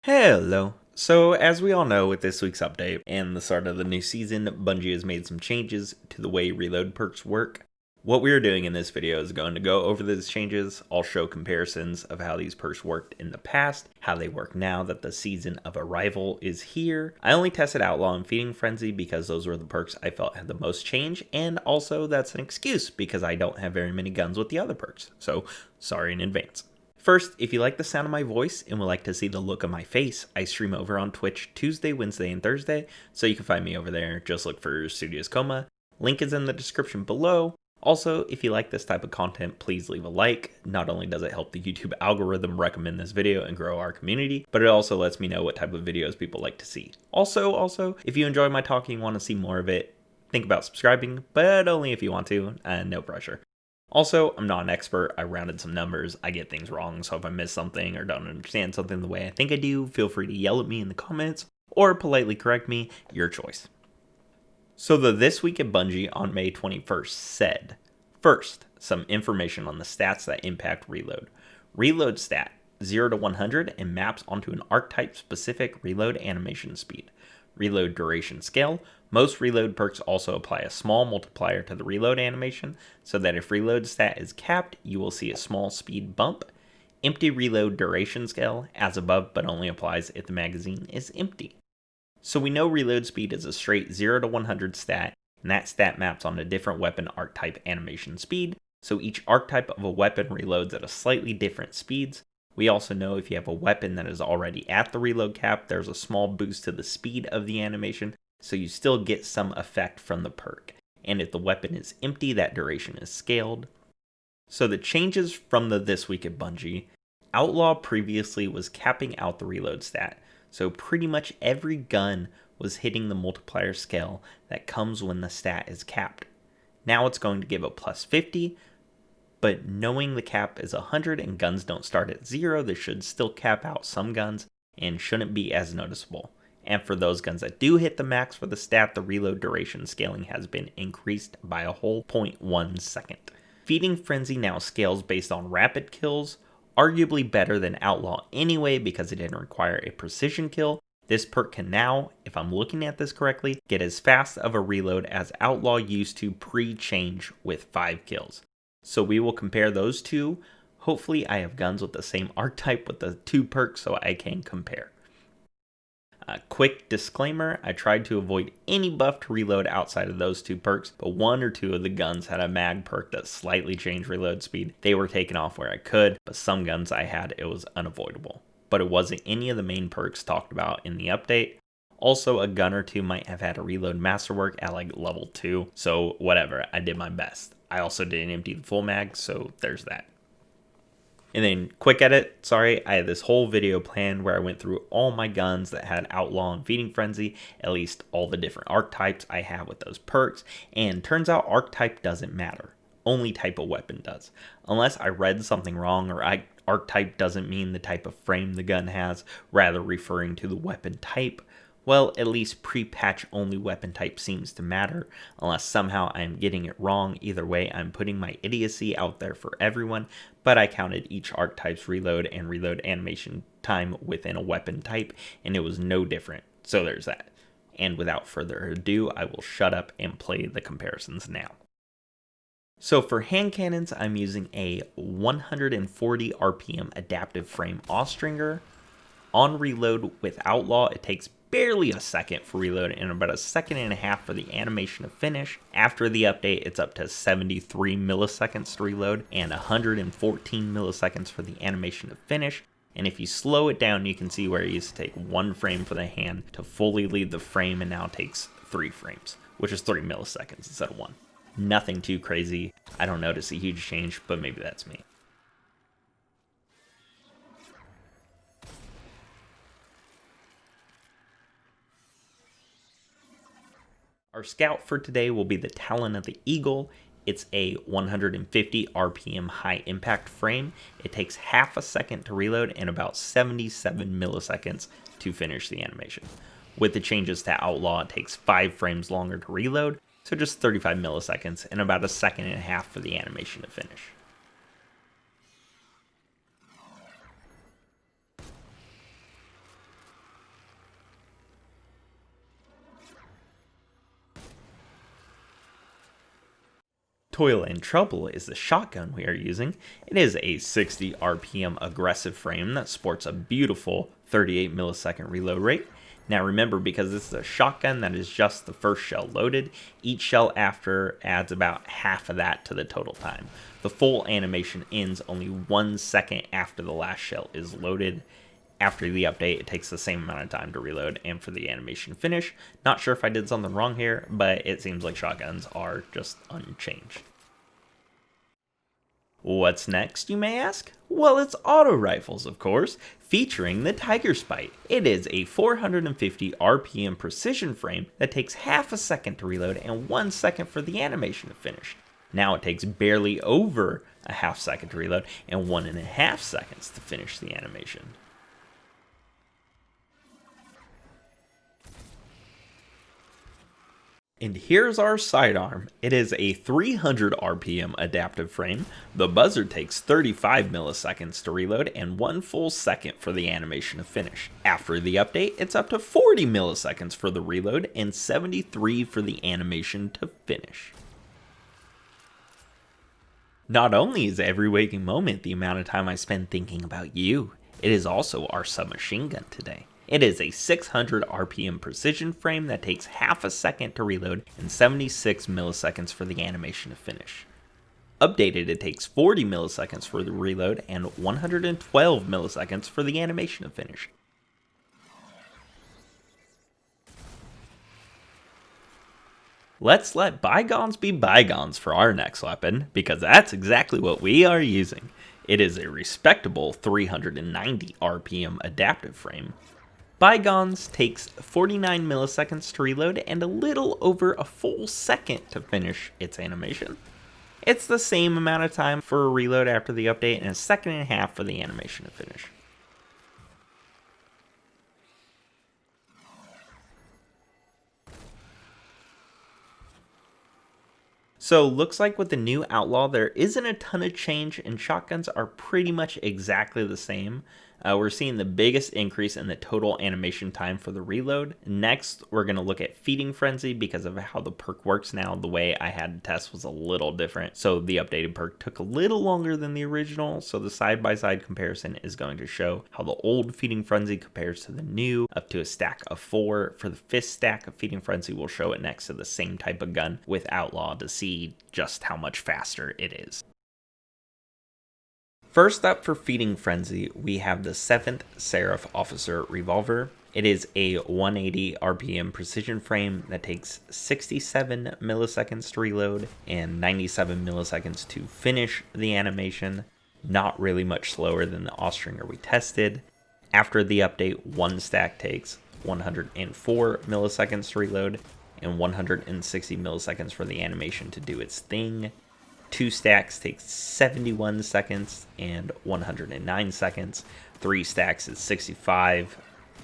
Hello. So, as we all know, with this week's update and the start of the new season, Bungie has made some changes to the way reload perks work. What we are doing in this video is going to go over those changes. I'll show comparisons of how these perks worked in the past, how they work now that the season of Arrival is here. I only tested Outlaw and Feeding Frenzy because those were the perks I felt had the most change, and also that's an excuse because I don't have very many guns with the other perks, so sorry in advance. First, if you like the sound of my voice and would like to see the look of my face, I stream over on Twitch Tuesday, Wednesday, and Thursday, so you can find me over there. Just look for Studios Coma. Link is in the description below. Also, if you like this type of content, please leave a like. Not only does it help the YouTube algorithm recommend this video and grow our community, but it also lets me know what type of videos people like to see. Also, if you enjoy my talking and want to see more of it, think about subscribing, but only if you want to, and no pressure. Also, I'm not an expert. I rounded some numbers. I get things wrong, so if I miss something or don't understand something the way I think I do, feel free to yell at me in the comments or politely correct me, your choice. So the This Week at Bungie on May 21st said, first, some information on the stats that impact reload. Reload stat, 0 to 100 and maps onto an archetype specific reload animation speed. Reload duration scale. Most reload perks also apply a small multiplier to the reload animation, so that if reload stat is capped, you will see a small speed bump. Empty reload duration scale, as above, but only applies if the magazine is empty. So we know reload speed is a straight 0 to 100 stat, and that stat maps on a different weapon archetype animation speed, so each archetype of a weapon reloads at a slightly different speeds. We also know if you have a weapon that is already at the reload cap, there's a small boost to the speed of the animation, so you still get some effect from the perk. And if the weapon is empty, that duration is scaled. So the changes from the This Week at Bungie, Outlaw previously was capping out the reload stat, so pretty much every gun was hitting the multiplier scale that comes when the stat is capped. Now it's going to give a plus 50, but knowing the cap is 100 and guns don't start at 0, this should still cap out some guns and shouldn't be as noticeable. And for those guns that do hit the max for the stat, the reload duration scaling has been increased by a whole 0.1 second. Feeding Frenzy now scales based on rapid kills, arguably better than Outlaw anyway because it didn't require a precision kill. This perk can now, if I'm looking at this correctly, get as fast of a reload as Outlaw used to pre-change with 5 kills. So we will compare those two. Hopefully I have guns with the same archetype with the 2 perks so I can compare. Quick disclaimer, I tried to avoid any buff to reload outside of those 2 perks, but 1 or 2 of the guns had a mag perk that slightly changed reload speed. They were taken off where I could, but some guns I had, it was unavoidable. But it wasn't any of the main perks talked about in the update. Also, a gun or 2 might have had a reload masterwork at like level 2, so whatever, I did my best. I also didn't empty the full mag, so there's that. And then, quick edit, sorry, I had this whole video planned where I went through all my guns that had Outlaw and Feeding Frenzy, at least all the different archetypes I have with those perks, and turns out archetype doesn't matter. Only type of weapon does. Unless I read something wrong or archetype doesn't mean the type of frame the gun has, rather referring to the weapon type. Well, at least pre-patch only weapon type seems to matter, unless somehow I am getting it wrong. Either way, I'm putting my idiocy out there for everyone, but I counted each archetype's reload and reload animation time within a weapon type, and it was no different, so there's that. And without further ado, I will shut up and play the comparisons now. So for hand cannons, I'm using a 140 RPM adaptive frame Austringer. On reload with Outlaw, it takes barely a second for reload and about a second and a half for the animation to finish. After the update, it's up to 73 milliseconds to reload and 114 milliseconds for the animation to finish. And if you slow it down, you can see where it used to take 1 frame for the hand to fully leave the frame and now takes 3 frames, which is 3 milliseconds instead of 1. Nothing too crazy. I don't notice a huge change, but maybe that's me. Our scout for today will be the Talon of the Eagle. It's a 150 RPM high impact frame. It takes half a second to reload and about 77 milliseconds to finish the animation. With the changes to Outlaw, it takes 5 frames longer to reload, so just 35 milliseconds and about a second and a half for the animation to finish. Toil and Trouble is the shotgun we are using. It is a 60 RPM aggressive frame that sports a beautiful 38 millisecond reload rate. Now remember, because this is a shotgun that is just the first shell loaded, each shell after adds about half of that to the total time. The full animation ends only 1 second after the last shell is loaded. After the update, it takes the same amount of time to reload and for the animation finish. Not sure if I did something wrong here, but it seems like shotguns are just unchanged. What's next, you may ask? Well, it's auto rifles, of course, featuring the Tiger Spite. It is a 450 RPM precision frame that takes half a second to reload and 1 second for the animation to finish. Now it takes barely over a half second to reload and 1.5 seconds to finish the animation. And here's our sidearm. It is a 300 RPM adaptive frame. The buzzer takes 35 milliseconds to reload and 1 full second for the animation to finish. After the update, it's up to 40 milliseconds for the reload and 73 for the animation to finish. Not only is every waking moment the amount of time I spend thinking about you, it is also our submachine gun today. It is a 600 RPM precision frame that takes half a second to reload and 76 milliseconds for the animation to finish. Updated, it takes 40 milliseconds for the reload and 112 milliseconds for the animation to finish. Let's let bygones be bygones for our next weapon, because that's exactly what we are using. It is a respectable 390 RPM adaptive frame. Bygones takes 49 milliseconds to reload and a little over a full second to finish its animation. It's the same amount of time for a reload after the update and a second and a half for the animation to finish. So looks like with the new Outlaw there isn't a ton of change and shotguns are pretty much exactly the same. We're seeing the biggest increase in the total animation time for the reload. Next, we're going to look at Feeding Frenzy because of how the perk works now. The way I had to test was a little different. So the updated perk took a little longer than the original. So the side-by-side comparison is going to show how the old Feeding Frenzy compares to the new up to a stack of 4. For the 5th stack of Feeding Frenzy, we'll show it next to the same type of gun with Outlaw to see just how much faster it is. First up for Feeding Frenzy, we have the 7th Seraph Officer Revolver. It is a 180 RPM precision frame that takes 67 milliseconds to reload and 97 milliseconds to finish the animation. Not really much slower than the Austringer we tested. After the update, one stack takes 104 milliseconds to reload and 160 milliseconds for the animation to do its thing. 2 stacks takes 71 seconds and 109 seconds. 3 stacks is 65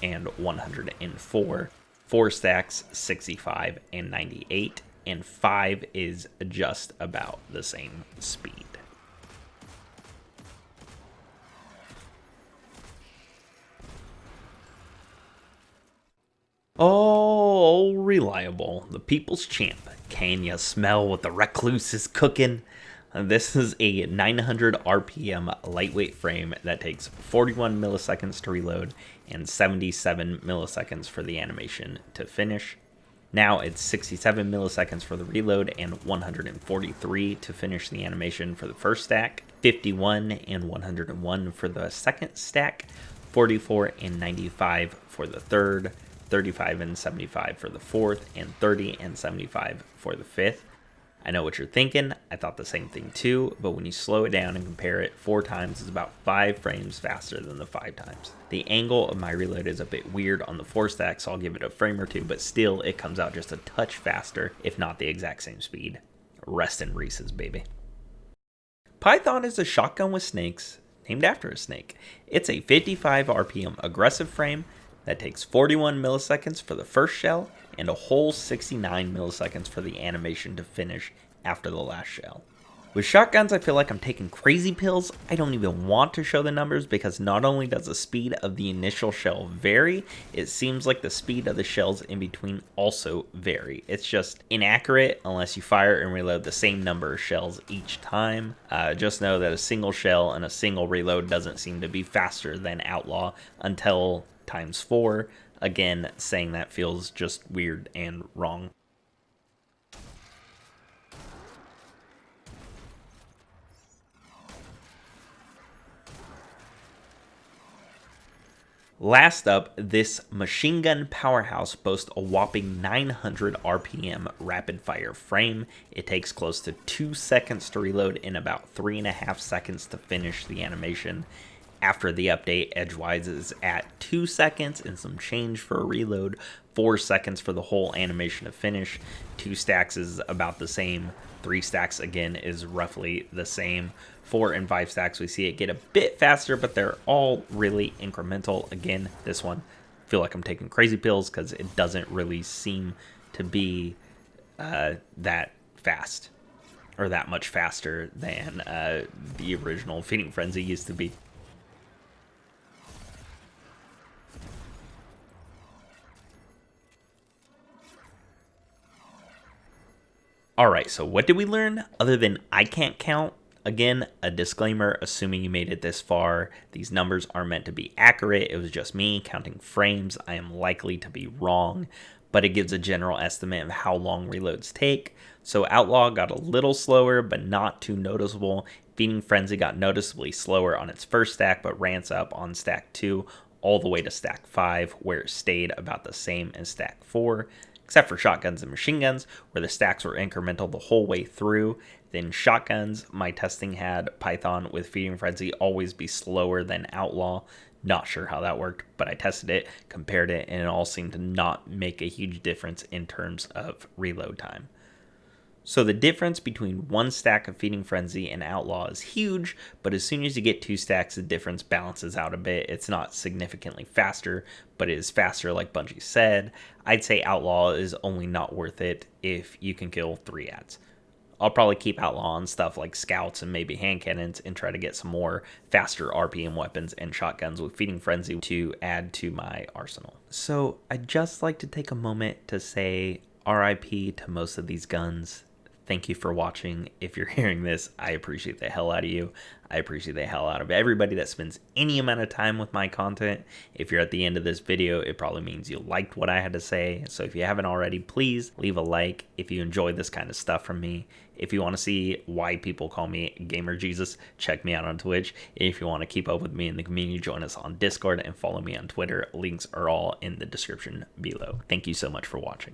and 104. 4 stacks, 65 and 98. And 5 is just about the same speed. Oh, reliable, the people's champ. Can you smell what the recluse is cooking? This is a 900 RPM lightweight frame that takes 41 milliseconds to reload and 77 milliseconds for the animation to finish. Now it's 67 milliseconds for the reload and 143 to finish the animation for the first stack, 51 and 101 for the second stack, 44 and 95 for the third, 35 and 75 for the fourth, and 30 and 75 for the fifth. I know what you're thinking, I thought the same thing too, but when you slow it down and compare it, 4 times is about 5 frames faster than the 5 times. The angle of my reload is a bit weird on the 4 stack, so I'll give it a frame or 2, but still it comes out just a touch faster, if not the exact same speed. Rest in Reese's, baby. Python is a shotgun with snakes, named after a snake. It's a 55 RPM aggressive frame that takes 41 milliseconds for the first shell and a whole 69 milliseconds for the animation to finish after the last shell. With shotguns, I feel like I'm taking crazy pills. I don't even want to show the numbers because not only does the speed of the initial shell vary, it seems like the speed of the shells in between also vary. It's just inaccurate unless you fire and reload the same number of shells each time. Just know that a single shell and a single reload doesn't seem to be faster than Outlaw until ×4. Again, saying that feels just weird and wrong. Last up, this machine gun powerhouse boasts a whopping 900 RPM rapid fire frame. It takes close to 2 seconds to reload and about 3.5 seconds to finish the animation. After the update, Edgewise is at 2 seconds and some change for a reload, 4 seconds for the whole animation to finish. 2 stacks is about the same, 3 stacks again is roughly the same. 4 and 5 stacks, we see it get a bit faster, but they're all really incremental. Again, this one, I feel like I'm taking crazy pills because it doesn't really seem to be that fast or that much faster than the original Feeding Frenzy used to be. Alright, so what did we learn other than I can't count? Again, a disclaimer, assuming you made it this far, these numbers are meant to be accurate. It was just me counting frames. I am likely to be wrong, but it gives a general estimate of how long reloads take. So Outlaw got a little slower, but not too noticeable. Feeding Frenzy got noticeably slower on its first stack, but ramps up on stack 2 all the way to stack 5, where it stayed about the same as stack 4. Except for shotguns and machine guns, where the stacks were incremental the whole way through. Then shotguns, my testing had Python with Feeding Frenzy always be slower than Outlaw. Not sure how that worked, but I tested it, compared it, and it all seemed to not make a huge difference in terms of reload time. So the difference between 1 stack of Feeding Frenzy and Outlaw is huge, but as soon as you get 2 stacks, the difference balances out a bit. It's not significantly faster, but it is faster like Bungie said. I'd say Outlaw is only not worth it if you can kill 3 ads. I'll probably keep Outlaw on stuff like scouts and maybe hand cannons and try to get some more faster RPM weapons and shotguns with Feeding Frenzy to add to my arsenal. So I'd just like to take a moment to say RIP to most of these guns. Thank you for watching. If you're hearing this, I appreciate the hell out of you. I appreciate the hell out of everybody that spends any amount of time with my content. If you're at the end of this video, it probably means you liked what I had to say. So if you haven't already, please leave a like if you enjoy this kind of stuff from me. If you want to see why people call me Gamer Jesus, check me out on Twitch. If you want to keep up with me in the community, join us on Discord and follow me on Twitter. Links are all in the description below. Thank you so much for watching.